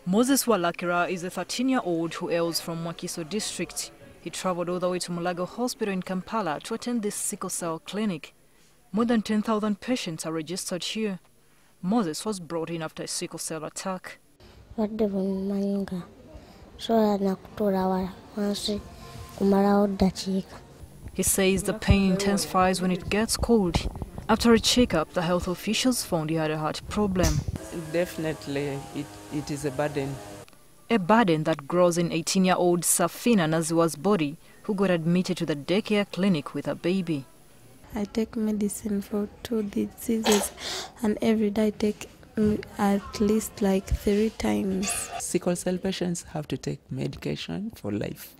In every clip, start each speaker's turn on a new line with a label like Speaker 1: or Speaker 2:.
Speaker 1: Moses Walakira is a 13-year-old who hails from Wakiso district. He traveled all the way to Mulago Hospital in Kampala to attend this sickle-cell clinic. More than 10,000 patients are registered here. Moses was brought in after a sickle-cell attack. He says the pain intensifies when it gets cold. After a checkup, the health officials found he had a heart problem.
Speaker 2: Definitely, it is a burden.
Speaker 1: A burden that grows in 18-year-old Safina Naziwa's body, who got admitted to the daycare clinic with her baby.
Speaker 3: I take medicine for 2 diseases, and every day I take at least like 3 times.
Speaker 2: Sickle cell patients have to take medication for life.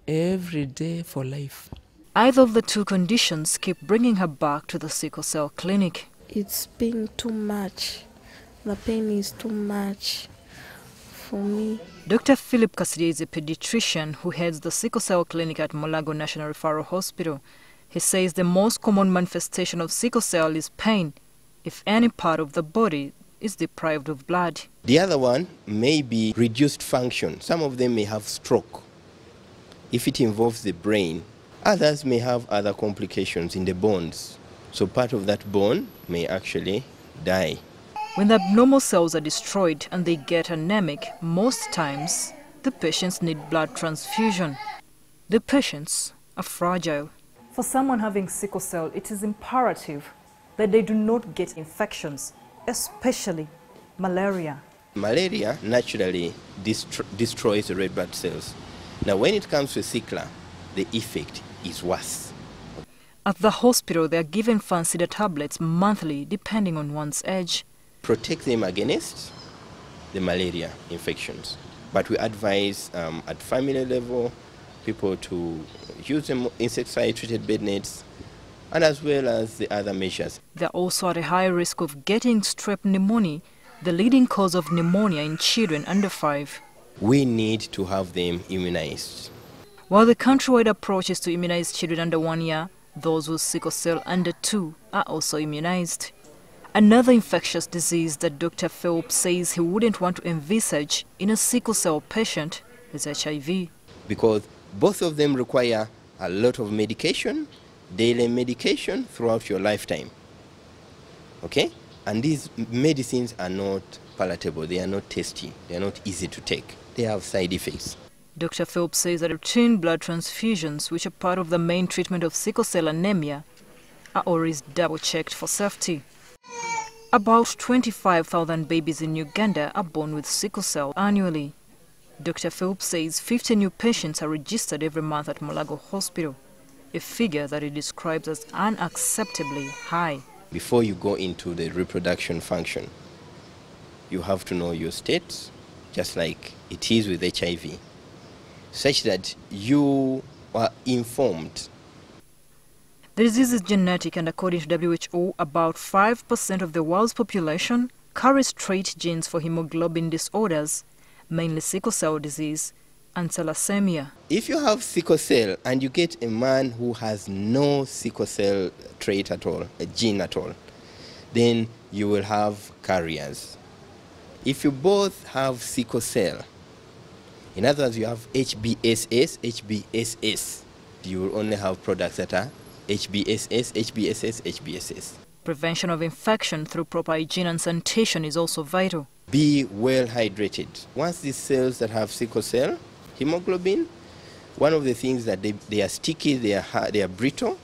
Speaker 2: Every day for life.
Speaker 1: Either of the two conditions keep bringing her back to the sickle-cell clinic.
Speaker 3: It's been too much. The pain is too much for me.
Speaker 1: Dr. Philip Cassidy is a pediatrician who heads the sickle-cell clinic at Mulago National Referral Hospital. He says the most common manifestation of sickle cell is pain if any part of the body is deprived of blood.
Speaker 4: The other one may be reduced function. Some of them may have stroke if it involves the brain. Others may have other complications in the bones. So part of that bone may actually die.
Speaker 1: When the abnormal cells are destroyed and they get anemic, most times the patients need blood transfusion. The patients are fragile. For someone having sickle cell, it is imperative that they do not get infections, especially malaria.
Speaker 4: Malaria naturally destroys the red blood cells. Now when it comes to sickler, the effect is worse.
Speaker 1: At the hospital, they are given Fancida tablets monthly, depending on one's age.
Speaker 4: Protect them against the malaria infections. But we advise at family level people to use them insecticide-treated bed nets, and as well as the other measures. They're also at a high risk of getting strep pneumonia, the leading cause of pneumonia in children under 5. We need to have them immunized.
Speaker 1: While the countrywide approach is to immunize children under 1 year, those with sickle cell under 2 are also immunized. Another infectious disease that Dr. Phelps says he wouldn't want to envisage in a sickle cell patient is HIV.
Speaker 4: Because both of them require a lot of medication, daily medication throughout your lifetime. Okay? And these medicines are not palatable, they are not tasty, they are not easy to take. They have side effects.
Speaker 1: Dr. Phelps says that routine blood transfusions, which are part of the main treatment of sickle cell anemia, are always double-checked for safety. About 25,000 babies in Uganda are born with sickle cell annually. Dr. Phelps says 50 new patients are registered every month at Mulago Hospital, a figure that he describes as unacceptably high.
Speaker 4: Before you go into the reproduction function, you have to know your state, just like it is with HIV, such that you are informed.
Speaker 1: The disease is genetic, and according to WHO, about 5% of the world's population carries trait genes for hemoglobin disorders, mainly sickle cell disease and thalassemia.
Speaker 4: If you have sickle cell and you get a man who has no sickle cell trait at all, a gene at all, then you will have carriers. If you both have sickle cell, in other words, you have HBSS, you will only have products that are HBSS.
Speaker 1: Prevention of infection through proper hygiene and sanitation is also vital.
Speaker 4: Be well hydrated. Once these cells that have sickle cell hemoglobin, one of the things that they are sticky, they are brittle.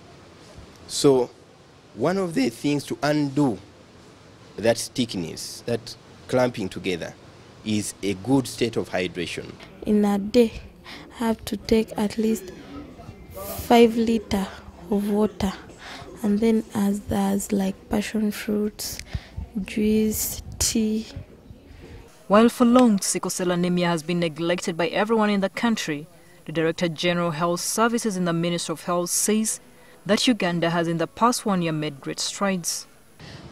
Speaker 4: So one of the things to undo that stickiness, that clumping together, is a good state of hydration.
Speaker 3: In a day, I have to take at least 5 liters of water, and then there's like passion fruits, juice, tea.
Speaker 1: While for long sickle cell anemia has been neglected by everyone in the country, the Director General Health Services in the Ministry of Health says that Uganda has in the past 1 year made great strides.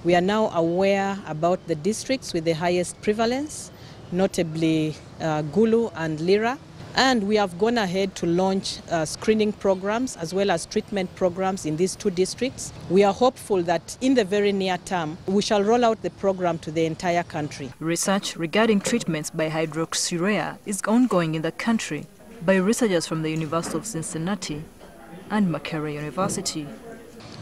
Speaker 5: We are now aware about the districts with the highest prevalence, notably Gulu and Lira. And we have gone ahead to launch screening programs as well as treatment programs in these 2 districts. We are hopeful that in the very near term, we shall roll out the program to the entire country.
Speaker 1: Research regarding treatments by hydroxyurea is ongoing in the country by researchers from the University of Cincinnati and Makerere University.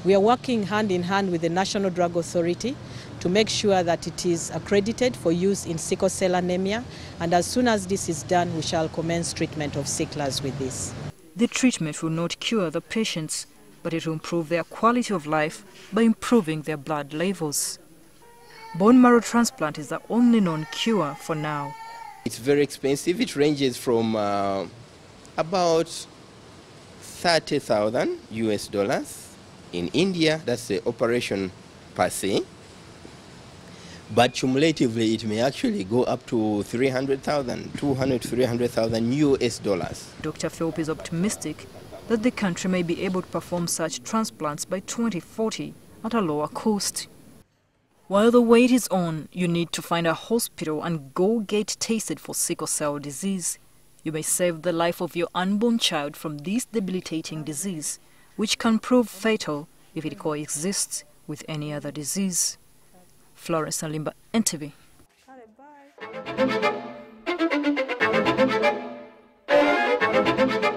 Speaker 5: We are working hand in hand with the National Drug Authority to make sure that it is accredited for use in sickle cell anemia, and as soon as this is done, we shall commence treatment of sicklers with this.
Speaker 1: The treatment will not cure the patients, but it will improve their quality of life by improving their blood levels. Bone marrow transplant is the only known cure for now.
Speaker 4: It's very expensive. It ranges from about 30,000 US dollars. In India, that's the operation per se. But cumulatively, it may actually go up to 300,000, 200, 300,000 US dollars.
Speaker 1: Dr. Philp is optimistic that the country may be able to perform such transplants by 2040 at a lower cost. While the wait is on, you need to find a hospital and go get tested for sickle cell disease. You may save the life of your unborn child from this debilitating disease, which can prove fatal if it coexists with any other disease. Florence Alimba, NTV.
Speaker 3: Bye.